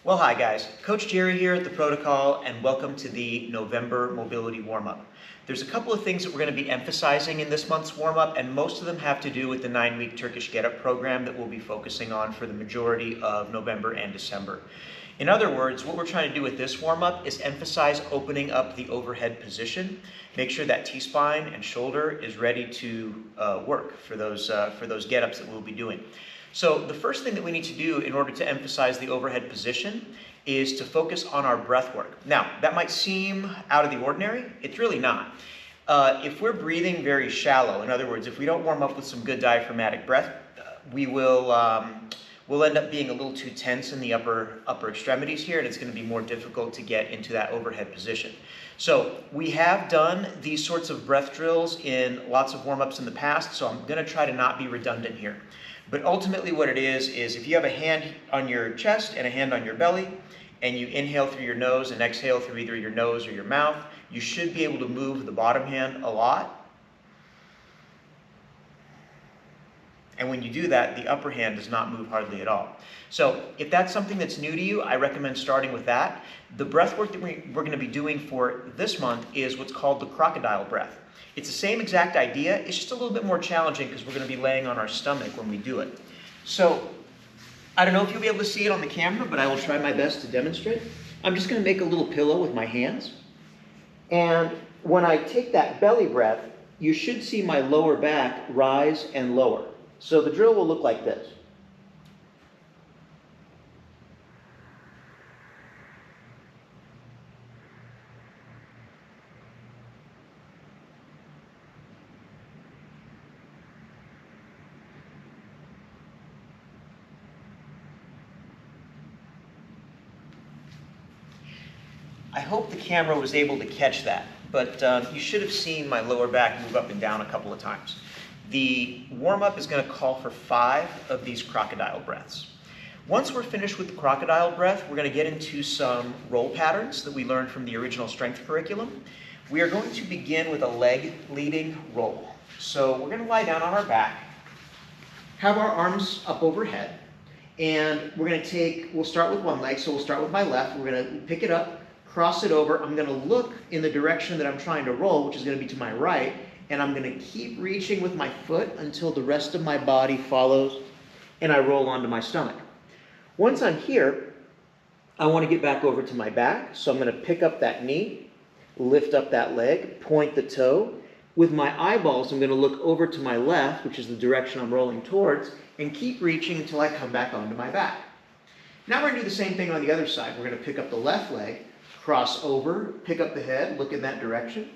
Well, hi guys, Coach Jerry here at the Protocol, and welcome to the November Mobility Warm-Up. There's a couple of things that we're going to be emphasizing in this month's warm-up, and most of them have to do with the 9-week Turkish Get-Up program that we'll be focusing on for the majority of November and December. In other words, what we're trying to do with this warm-up is emphasize opening up the overhead position, make sure that T-spine and shoulder is ready to work for those get-ups that we'll be doing. So the first thing that we need to do in order to emphasize the overhead position is to focus on our breath work. Now, that might seem out of the ordinary. It's really not. If we're breathing very shallow, in other words, if we don't warm up with some good diaphragmatic breath, we'll end up being a little too tense in the upper extremities here, and it's going to be more difficult to get into that overhead position. So we have done these sorts of breath drills in lots of warm-ups in the past, so I'm going to try to not be redundant here. But ultimately what it is if you have a hand on your chest and a hand on your belly, and you inhale through your nose and exhale through either your nose or your mouth, you should be able to move the bottom hand a lot. And when you do that, the upper hand does not move hardly at all. So if that's something that's new to you, I recommend starting with that. The breath work that we're going to be doing for this month is what's called the crocodile breath. It's the same exact idea, it's just a little bit more challenging because we're going to be laying on our stomach when we do it. So I don't know if you'll be able to see it on the camera, but I will try my best to demonstrate. I'm just going to make a little pillow with my hands. And when I take that belly breath, you should see my lower back rise and lower. So the drill will look like this. I hope the camera was able to catch that, but you should have seen my lower back move up and down a couple of times. The warm-up is going to call for 5 of these crocodile breaths. Once we're finished with the crocodile breath, we're going to get into some roll patterns that we learned from the original strength curriculum. We are going to begin with a leg leading roll. So we're going to lie down on our back, have our arms up overhead, and we'll start with one leg, so we'll start with my left. We're going to pick it up, cross it over. I'm going to look in the direction that I'm trying to roll, which is going to be to my right, and I'm going to keep reaching with my foot until the rest of my body follows and I roll onto my stomach. Once I'm here, I want to get back over to my back, so I'm going to pick up that knee, lift up that leg, point the toe. With my eyeballs, I'm going to look over to my left, which is the direction I'm rolling towards, and keep reaching until I come back onto my back. Now we're going to do the same thing on the other side. We're going to pick up the left leg, cross over, pick up the head, look in that direction.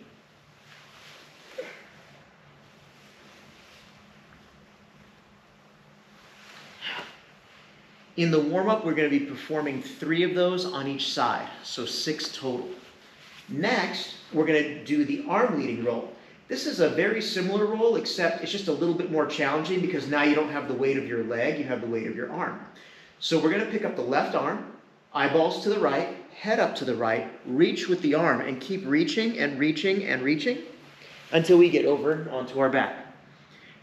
In the warm-up, we're going to be performing 3 of those on each side, so 6 total. Next, we're going to do the arm leading roll. This is a very similar roll, except it's just a little bit more challenging because now you don't have the weight of your leg, you have the weight of your arm. So we're going to pick up the left arm, eyeballs to the right, head up to the right, reach with the arm, and keep reaching and reaching and reaching until we get over onto our back.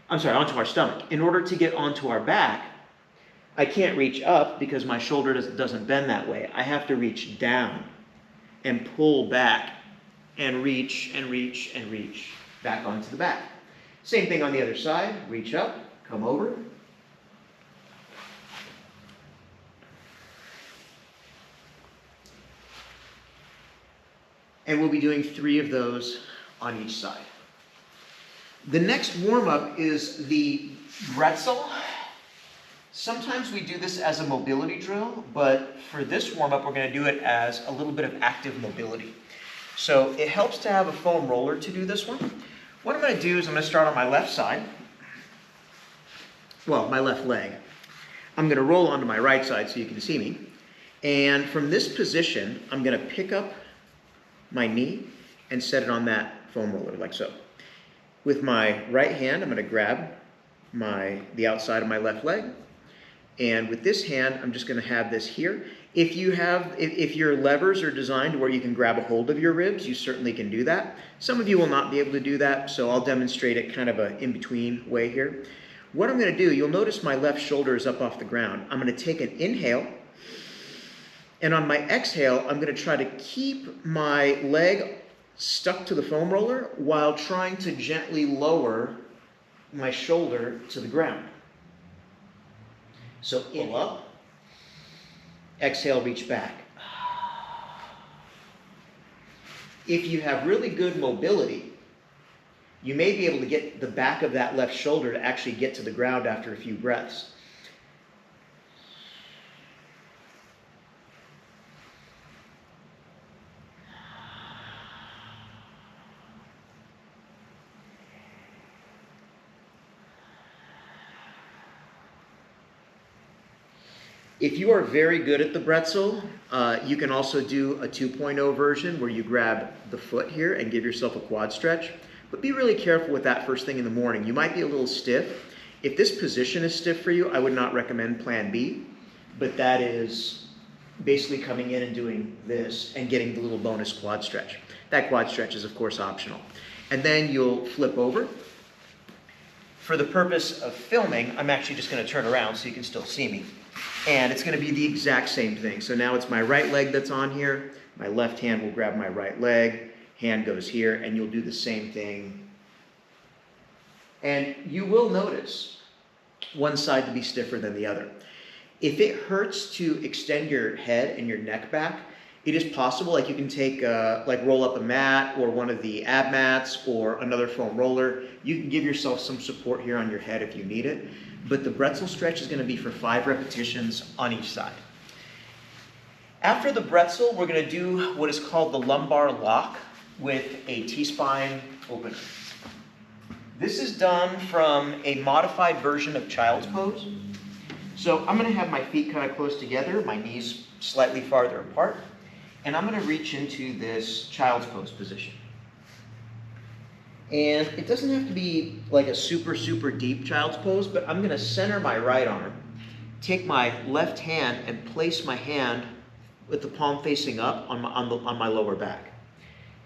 Onto our stomach. In order to get onto our back, I can't reach up because my shoulder doesn't bend that way. I have to reach down and pull back and reach and reach and reach back onto the back. Same thing on the other side. Reach up, come over. And we'll be doing 3 of those on each side. The next warm-up is the Brettzel. Sometimes we do this as a mobility drill, but for this warm-up, we're going to do it as a little bit of active mobility. So it helps to have a foam roller to do this one. What I'm going to do is I'm going to start on my left side. Well, my left leg. I'm going to roll onto my right side so you can see me. And from this position, I'm going to pick up my knee and set it on that foam roller like so. With my right hand, I'm going to grab the outside of my left leg. And with this hand, I'm just going to have this here. If your levers are designed where you can grab a hold of your ribs, you certainly can do that. Some of you will not be able to do that, so I'll demonstrate it kind of an in-between way here. What I'm going to do, you'll notice my left shoulder is up off the ground. I'm going to take an inhale, And on my exhale, I'm going to try to keep my leg stuck to the foam roller while trying to gently lower my shoulder to the ground. So inhale up, exhale, reach back. If you have really good mobility, you may be able to get the back of that left shoulder to actually get to the ground after a few breaths. If you are very good at the Brettzel, you can also do a 2.0 version where you grab the foot here and give yourself a quad stretch. But be really careful with that first thing in the morning. You might be a little stiff. If this position is stiff for you, I would not recommend Plan B. But that is basically coming in and doing this and getting the little bonus quad stretch. That quad stretch is, of course, optional. And then you'll flip over. For the purpose of filming, I'm actually just going to turn around so you can still see me. And it's going to be the exact same thing. So now it's my right leg that's on here. My left hand will grab my right leg. Hand goes here, and you'll do the same thing. And you will notice one side to be stiffer than the other. If it hurts to extend your head and your neck back, it is possible, like you can take, roll up a mat or one of the ab mats or another foam roller. You can give yourself some support here on your head if you need it. But the Brettzel stretch is going to be for 5 repetitions on each side. After the Brettzel, we're going to do what is called the lumbar lock with a T-spine opener. This is done from a modified version of child's pose. So I'm going to have my feet kind of close together, my knees slightly farther apart, and I'm going to reach into this child's pose position. And it doesn't have to be like a super, super deep child's pose, but I'm going to center my right arm, take my left hand, and place my hand with the palm facing up on my lower back.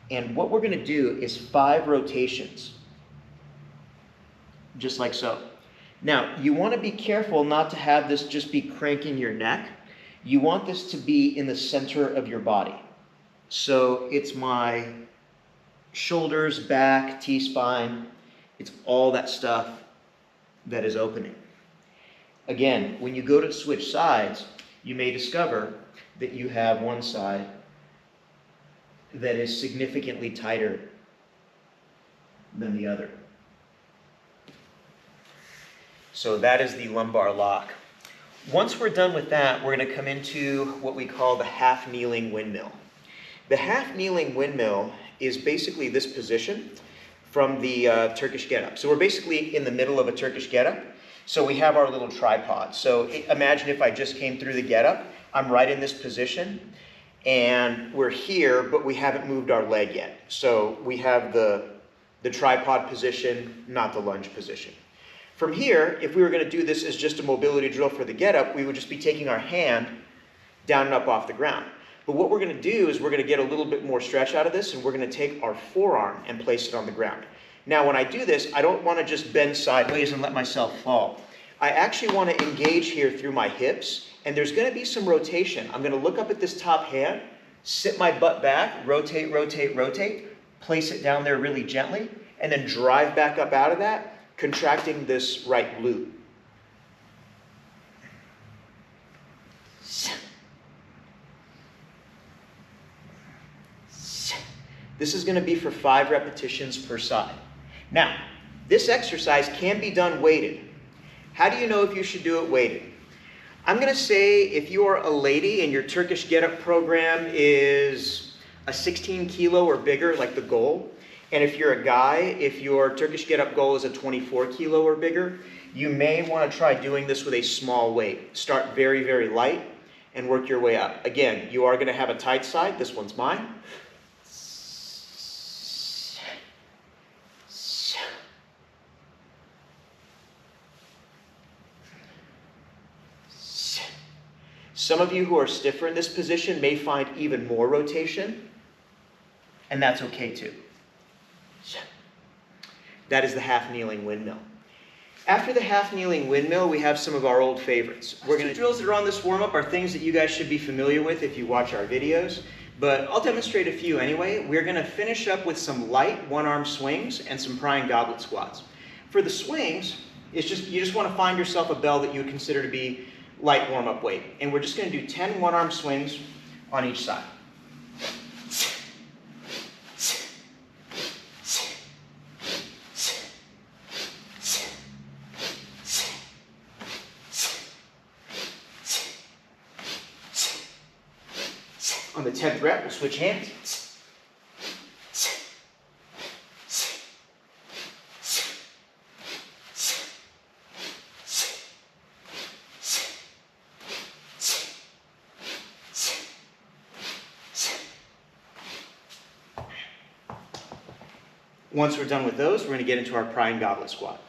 And what we're going to do is 5 rotations, just like so. Now, you want to be careful not to have this just be cranking your neck. You want this to be in the center of your body. So it's my shoulders, back, T-spine, it's all that stuff that is opening. Again, when you go to switch sides, you may discover that you have one side that is significantly tighter than the other. So that is the lumbar lock. Once we're done with that, we're going to come into what we call the half-kneeling windmill. The half-kneeling windmill is basically this position from the Turkish get-up. So we're basically in the middle of a Turkish get-up. So we have our little tripod. So imagine if I just came through the get-up. I'm right in this position, and we're here, but we haven't moved our leg yet. So we have the tripod position, not the lunge position. From here, if we were going to do this as just a mobility drill for the get-up, we would just be taking our hand down and up off the ground. But what we're going to do is we're going to get a little bit more stretch out of this, and we're going to take our forearm and place it on the ground. Now, when I do this, I don't want to just bend sideways and let myself fall. I actually want to engage here through my hips, and there's going to be some rotation. I'm going to look up at this top hand, sit my butt back, rotate, rotate, rotate, place it down there really gently, and then drive back up out of that, contracting this right glute. This is going to be for 5 repetitions per side. Now, this exercise can be done weighted. How do you know if you should do it weighted? I'm going to say if you are a lady and your Turkish get-up program is a 16 kilo or bigger, like the goal, and if you're a guy, if your Turkish get-up goal is a 24 kilo or bigger, you may want to try doing this with a small weight. Start very, very light and work your way up. Again, you are going to have a tight side. This one's mine. Some of you who are stiffer in this position may find even more rotation, and that's okay too. That is the half-kneeling windmill. After the half-kneeling windmill, we have some of our old favorites. Drills that are on this warm-up are things that you guys should be familiar with if you watch our videos, but I'll demonstrate a few anyway. We're going to finish up with some light one-arm swings and some prying goblet squats. For the swings, you just want to find yourself a bell that you would consider to be light warm-up weight. And we're just going to do 10 one-arm swings on each side. On the 10th rep, we'll switch hands. Once we're done with those, we're going to get into our prying goblet squat.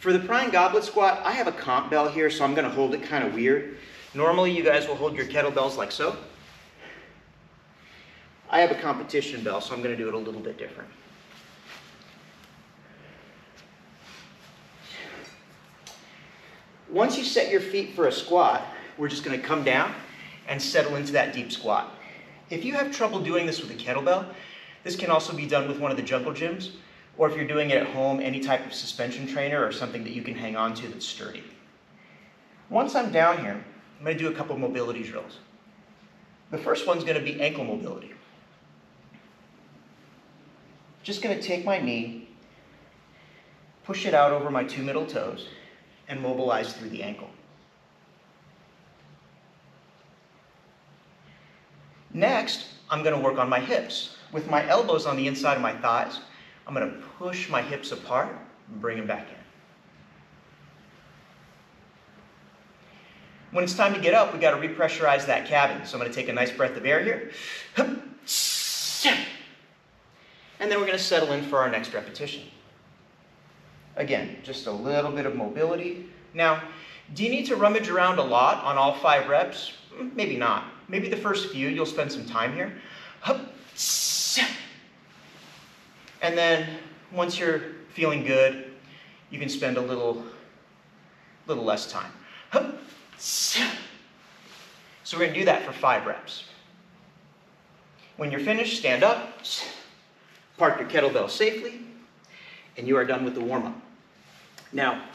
For the prying goblet squat, I have a comp bell here, so I'm going to hold it kind of weird. Normally, you guys will hold your kettlebells like so. I have a competition bell, so I'm going to do it a little bit different. Once you set your feet for a squat, we're just going to come down and settle into that deep squat. If you have trouble doing this with a kettlebell, this can also be done with one of the jungle gyms, or if you're doing it at home, any type of suspension trainer or something that you can hang on to that's sturdy. Once I'm down here, I'm going to do a couple mobility drills. The first one's going to be ankle mobility. Just going to take my knee, push it out over my 2 middle toes, and mobilize through the ankle. Next, I'm going to work on my hips. With my elbows on the inside of my thighs, I'm going to push my hips apart and bring them back in. When it's time to get up, we got to repressurize that cabin. So I'm going to take a nice breath of air here. And then we're going to settle in for our next repetition. Again, just a little bit of mobility. Now, do you need to rummage around a lot on all 5 reps? Maybe not. Maybe the first few, you'll spend some time here. And then once you're feeling good, you can spend a little less time. So we're going to do that for 5 reps. When you're finished, stand up, park your kettlebell safely, and you are done with the warm-up. Now,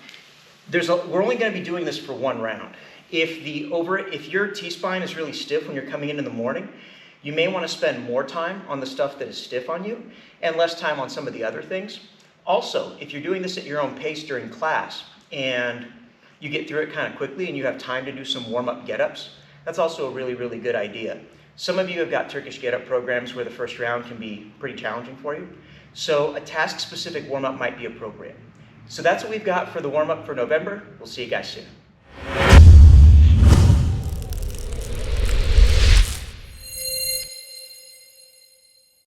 we're only going to be doing this for 1 round. If your T-spine is really stiff when you're coming in the morning, you may want to spend more time on the stuff that is stiff on you and less time on some of the other things. Also, if you're doing this at your own pace during class and you get through it kind of quickly and you have time to do some warm-up get-ups, that's also a really, really good idea. Some of you have got Turkish get-up programs where the first round can be pretty challenging for you. So a task-specific warm-up might be appropriate. So that's what we've got for the warm-up for November. We'll see you guys soon.